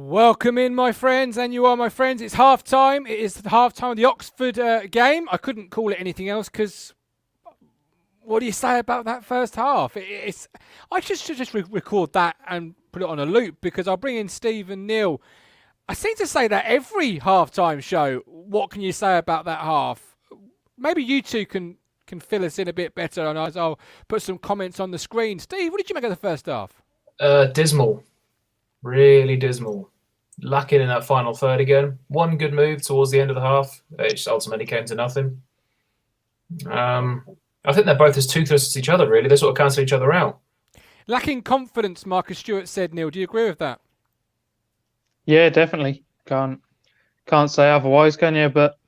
Welcome in, my friends, and you are my friends. It's half time. It is the half time of the Oxford game. I couldn't call it anything else because what do you say about that first half? I should just record that and put it on a loop because I'll bring in Steve and Neil. I seem to say that every half-time show. What can you say about that half? Maybe you two can fill us in a bit better, and I'll put some comments on the screen. Steve, what did you make of the first half? Dismal. Really dismal. Lacking in that final third again. One good move towards the end of the half. It just ultimately came to nothing. I think they're both as toothless as each other, really. They sort of cancel each other out. Lacking confidence, Marcus Stewart said. Neil, do you agree with that? Yeah, definitely. Can't say otherwise, can you? But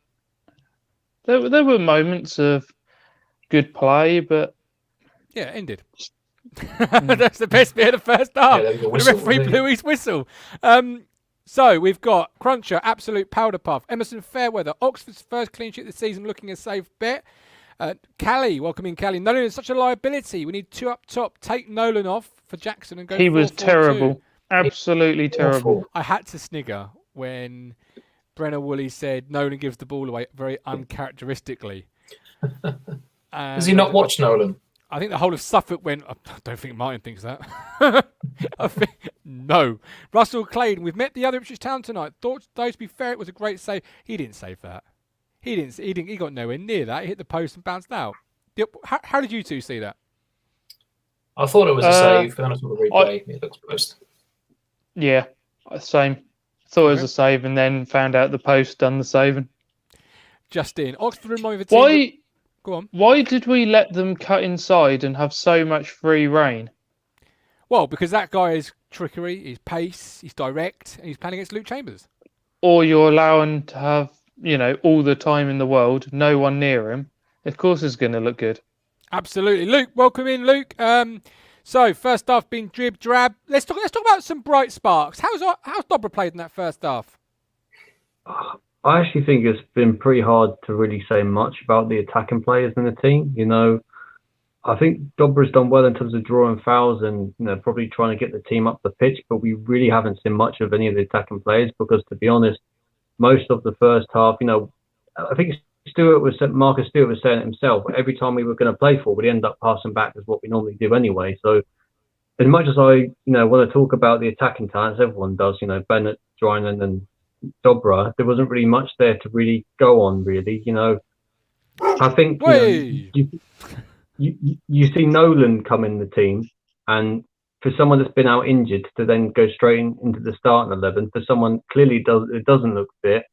there were moments of good play, but yeah, it ended. That's the best bit of the first half. Yeah, the referee blew his whistle. So we've got Cruncher, absolute powder puff. Emerson Fairweather, Oxford's first clean sheet of the season, looking a safe bet. Callie, welcome in, Callie. Nolan is such a liability. We need two up top. Take Nolan off for Jackson and go. He was terrible. Absolutely terrible. I had to snigger when Brenner Woolley said Nolan gives the ball away very uncharacteristically. Does he not watch Nolan? I think the whole of Suffolk went, I don't think Martin thinks that. I think, no. Russell Claydon, we've met the other Ipswich Town tonight. Thought, though, to be fair, it was a great save. He didn't save that. He got nowhere near that. He hit the post and bounced out. How did you two see that? I thought it was a save, but then I saw the replay. It looks post. Yeah, same. Thought it was a save and then found out the post done the saving. Justin, Oxford reminded the team. Go on. Why did we let them cut inside and have so much free reign? Well, because that guy is trickery, he's pace, he's direct, and he's playing against Luke Chambers. Or you're allowing to have, all the time in the world, no one near him. Of course it's going to look good. Absolutely. Luke, welcome in, Luke. So, first half been drab. Let's talk about some bright sparks. How's Dobra played in that first half? I actually think it's been pretty hard to really say much about the attacking players in the team. I think Dobra's done well in terms of drawing fouls and probably trying to get the team up the pitch, but we really haven't seen much of any of the attacking players because, to be honest, most of the first half, I think Marcus Stewart was saying it himself. Every time we were going to play for, we'd end up passing back as what we normally do anyway. So, as much as I want to talk about the attacking talents, everyone does. Bennett, Drynan, and Dobra, there wasn't really much there to really go on, really. I think you see Nolan come in the team, and for someone that's been out injured to then go straight into the starting 11, for someone clearly it doesn't look fit.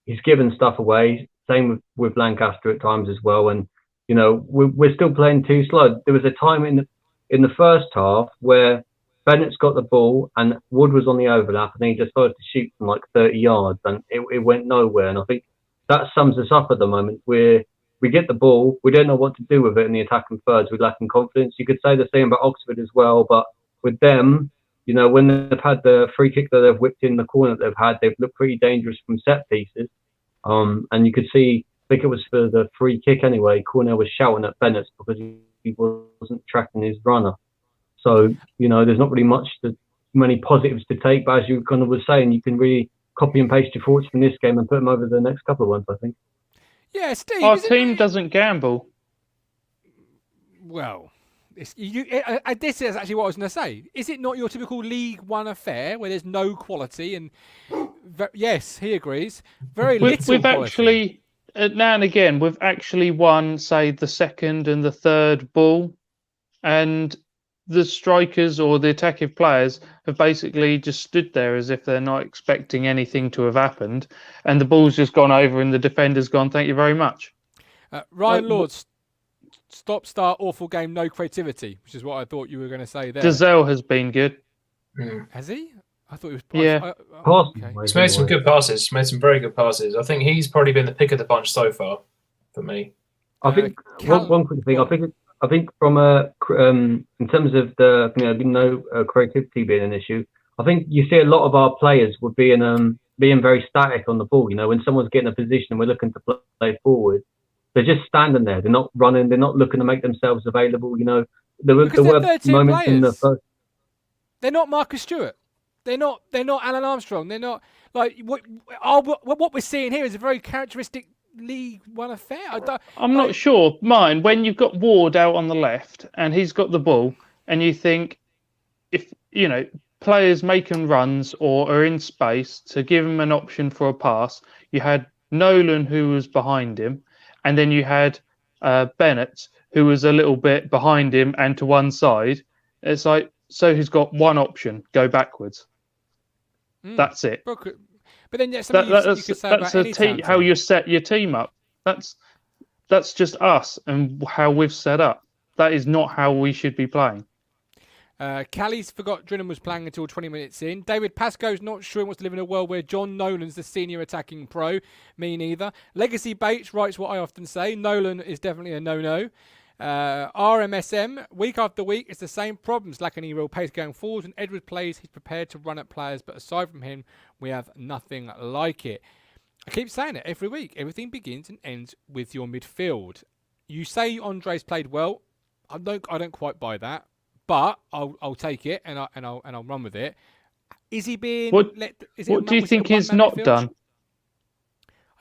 He's given stuff away. Same with Lancaster at times as well, and we're still playing too slow. There was a time in the first half where Bennett's got the ball and Wood was on the overlap and he just started to shoot from like 30 yards and it went nowhere. And I think that sums us up at the moment where we get the ball, we don't know what to do with it in the attacking thirds. We're lacking confidence. You could say the same about Oxford as well, but with them, when they've had the free kick that they've whipped in the corner that they've looked pretty dangerous from set pieces. And you could see, I think it was for the free kick anyway, Cornell was shouting at Bennett because he wasn't tracking his runner. So, there's not really many positives to take, but as you kind of were saying, you can really copy and paste your thoughts from this game and put them over the next couple of ones, I think. Yeah, Steve. Our team doesn't gamble. Well, this is actually what I was going to say. Is it not your typical League One affair where there's no quality? And yes, he agrees. Very little we've quality. Actually, now and again, we've actually won, say, the second and the third ball. And the strikers or the attacking players have basically just stood there as if they're not expecting anything to have happened, and the ball's just gone over and the defender's gone, thank you very much. Ryan Lords, stop, start, awful game, no creativity, which is what I thought you were going to say there. Dazelle has been good. Has he? I thought he was. Yeah. Okay. He's made some good passes. Made some very good passes. I think he's probably been the pick of the bunch so far for me. I think one quick thing. I think from in terms of the creativity being an issue, I think you see a lot of our players would being very static on the ball. You know, when someone's getting a position and we're looking to play forward, they're just standing there. They're not running. They're not looking to make themselves available. You know, there were moments players. in the first. They're not Marcus Stewart. They're not Alan Armstrong. They're not like what we're seeing here is a very characteristic League One affair. I'm not sure. Mine, when you've got Ward out on the left and he's got the ball, and you think if players making runs or are in space to give him an option for a pass, you had Nolan who was behind him, and then you had Bennett who was a little bit behind him and to one side. It's like, so he's got one option: go backwards. That's it. But then that's you could say about any how you set your team up. That's just us and how we've set up. That is not how we should be playing. Callie's forgot Drinham was playing until 20 minutes in. David Pascoe's not sure he wants to live in a world where John Nolan's the senior attacking pro. Me neither. Legacy Bates writes what I often say. Nolan is definitely a no-no. RMSM, week after week, it's the same problems. Lack any real pace going forward. When Edward plays, he's prepared to run at players, but aside from him, we have nothing like it. I keep saying it every week. Everything begins and ends with your midfield. You say Andre's played well. I don't quite buy that, but I'll take it and I'll run with it. Is he being? What do you think he's not done?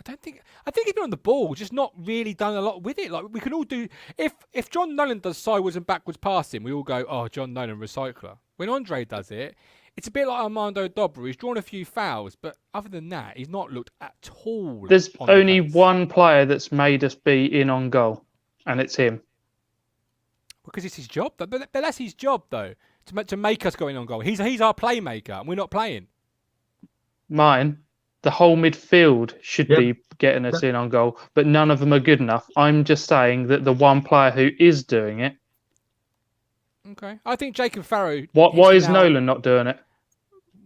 I think he's been on the ball, just not really done a lot with it. Like we can all do. If John Nolan does sideways and backwards passing, we all go, "Oh, John Nolan, recycler." When Andre does it, it's a bit like Armando Dobra. He's drawn a few fouls, but other than that, he's not looked at all. There's only one player that's made us be in on goal, and it's him. Because it's his job. But that's his job, though, to make us go in on goal. He's our playmaker, and we're not playing. Mine. The whole midfield should be getting us in on goal, but none of them are good enough. I'm just saying that the one player who is doing it. Okay. I think Jacob Farrow. Why is Nolan not doing it?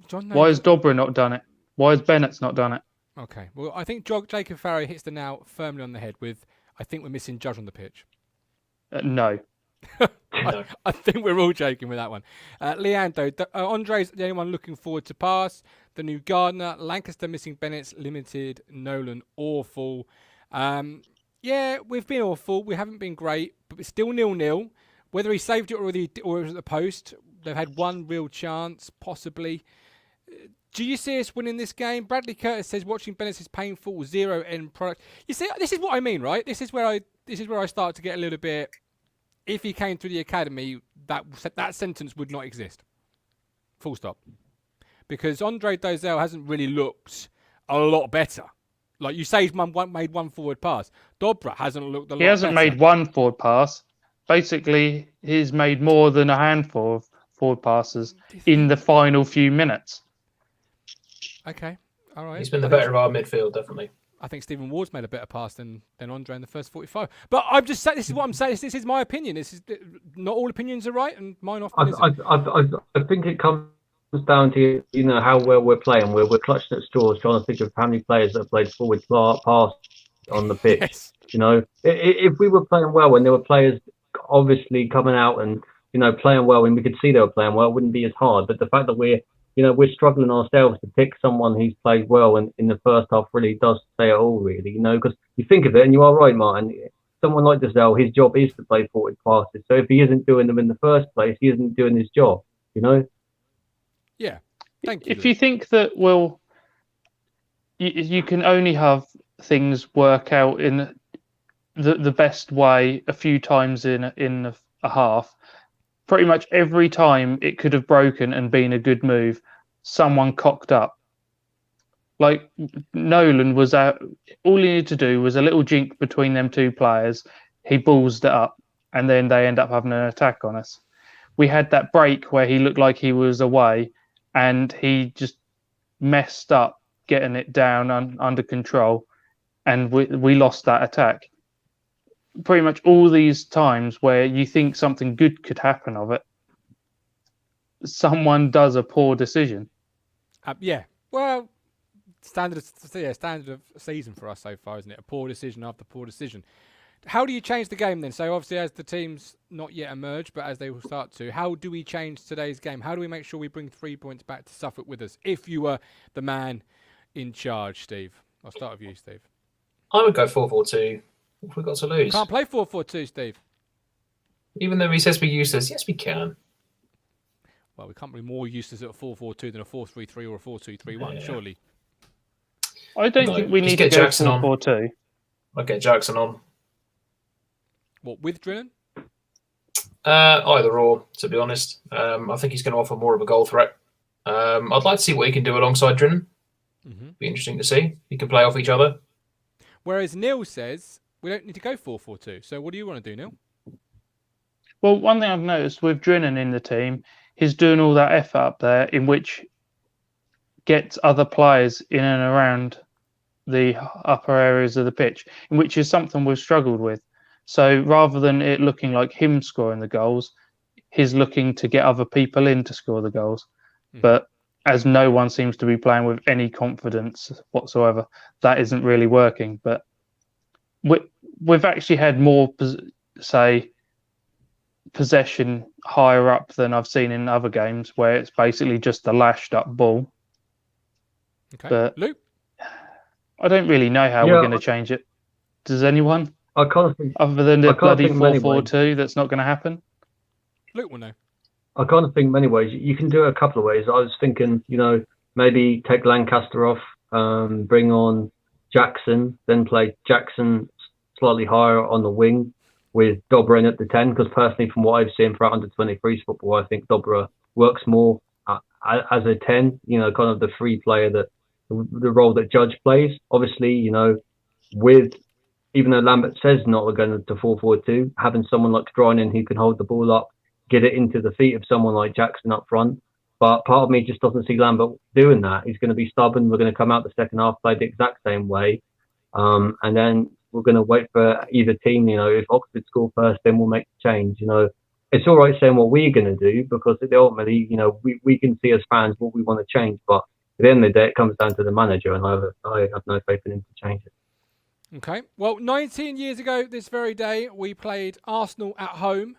Why has Dobra not done it? Why has Bennett's not done it? Okay. Well, I think Jacob Farrow hits the nail firmly on the head with, I think we're missing Judge on the pitch. No. I think we're all joking with that one. Leandro, Andre's the only one looking forward to pass. The new Gardner, Lancaster missing Bennett's limited, Nolan awful. Yeah, we've been awful. We haven't been great, but it's still 0-0. Whether he saved it or it was at the post, they've had one real chance, possibly. Do you see us winning this game? Bradley Curtis says watching Bennett is painful, zero end product. You see, this is what I mean, right? This is where I start to get a little bit. If he came through the academy, that sentence would not exist. Full stop. Because Andre Dozell hasn't really looked a lot better. Like you say, he's made one forward pass. Dobra hasn't looked a lot better. He hasn't made one forward pass. Basically, he's made more than a handful of forward passes in the final few minutes. Okay, all right. He's been the better of our midfield, definitely. I think Stephen Ward's made a better pass than Andre in the first 45. But I'm just saying, this is what I'm saying. This is my opinion. This is not all opinions are right, and mine often isn't. I think it comes down to how well we're playing. We're clutching at straws, trying to think of how many players that have played forward pass on the pitch. Yes. If we were playing well, when there were players obviously coming out and playing well, and we could see they were playing well, it wouldn't be as hard. But the fact that we're struggling ourselves to pick someone who's played well in the first half really does say it all, really, because you think of it, and you are right, Martin. Someone like Dazelle, his job is to play forward passes. So if he isn't doing them in the first place, he isn't doing his job, Yeah, thank you. If you think that, you can only have things work out in the best way a few times in a half. Pretty much every time it could have broken and been a good move, someone cocked up. Like Nolan was out. All he needed to do was a little jink between them two players. He ballsed it up, and then they end up having an attack on us. we had that break where he looked like he was away, and he just messed up getting it down under control, and we lost that attack. Pretty much all these times where you think something good could happen of it, someone does a poor decision. Yeah. Well, standard of season for us so far, isn't it? A poor decision after poor decision. How do you change the game then? So obviously, as the teams not yet emerge, but as they will start to, how do we change today's game? How do we make sure we bring 3 points back to Suffolk with us? If you were the man in charge, Steve. I'll start with you, Steve. I would go 4-4-2 if we got to lose. Can't play 4-4-2, Steve. Even though he says we're useless, yes, we can. Well, we can't be more useless at a 4-4-2 than a 4-3-3 or a 4-2-3-1, surely. I don't think we need to go 4-4-2. I'll get Jackson on. What, with Drilling? Either or, to be honest. I think he's going to offer more of a goal threat. I'd like to see what he can do alongside Drilling. Be interesting to see. He can play off each other. Whereas Neil says we don't need to go 4-4-2. So what do you want to do, Neil? Well, one thing I've noticed with Drilling in the team, he's doing all that effort up there in which gets other players in and around the upper areas of the pitch, in which is something we've struggled with. So rather than it looking like him scoring the goals, he's looking to get other people in to score the goals. But as no one seems to be playing with any confidence whatsoever, that isn't really working. But we've actually had more, possession higher up than I've seen in other games, where it's basically just a lashed up ball. Okay. But Luke? I don't really know how we're going to change it. Does anyone? I can't think. Other than the bloody many 4-4-2, that's not going to happen. Luke will know. I kind of think many ways. You can do it a couple of ways. I was thinking, maybe take Lancaster off, bring on Jackson, then play Jackson slightly higher on the wing with Dobra in at the 10. Because personally, from what I've seen for under-23s football, I think Dobra works more as a 10. Kind of the free player, that the role that Judge plays. Obviously, with even though Lambert says not we're going to 4-4-2, having someone like Drynan who can hold the ball up, get it into the feet of someone like Jackson up front. But part of me just doesn't see Lambert doing that. He's going to be stubborn. We're going to come out the second half, play the exact same way. And then we're going to wait for either team. If Oxford score first, then we'll make the change. It's all right saying what we're going to do, because ultimately, we can see as fans what we want to change. But at the end of the day, it comes down to the manager, and I have no faith in him to change it. Okay. Well, 19 years ago this very day, we played Arsenal at home,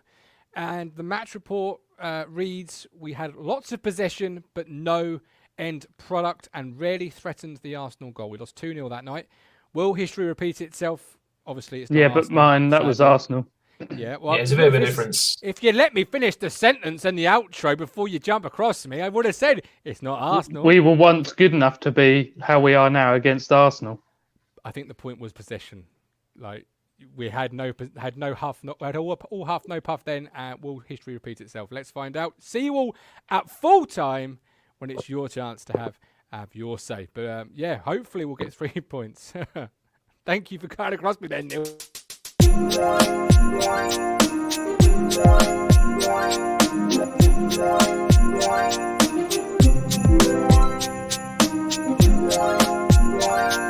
and the match report reads, we had lots of possession, but no end product, and rarely threatened the Arsenal goal. We lost 2-0 that night. Will history repeat itself? Obviously, it's not Arsenal, but mine, that was Arsenal. Yeah, well, it's a bit of a difference. If you let me finish the sentence and the outro before you jump across me, I would have said it's not Arsenal. We were once good enough to be how we are now against Arsenal. I think the point was possession. Like, we had all half no puff then. Will history repeat itself? Let's find out. See you all at full time when it's your chance to have your say. But hopefully we'll get 3 points. Thank you for coming across me then, Neil. Yeah.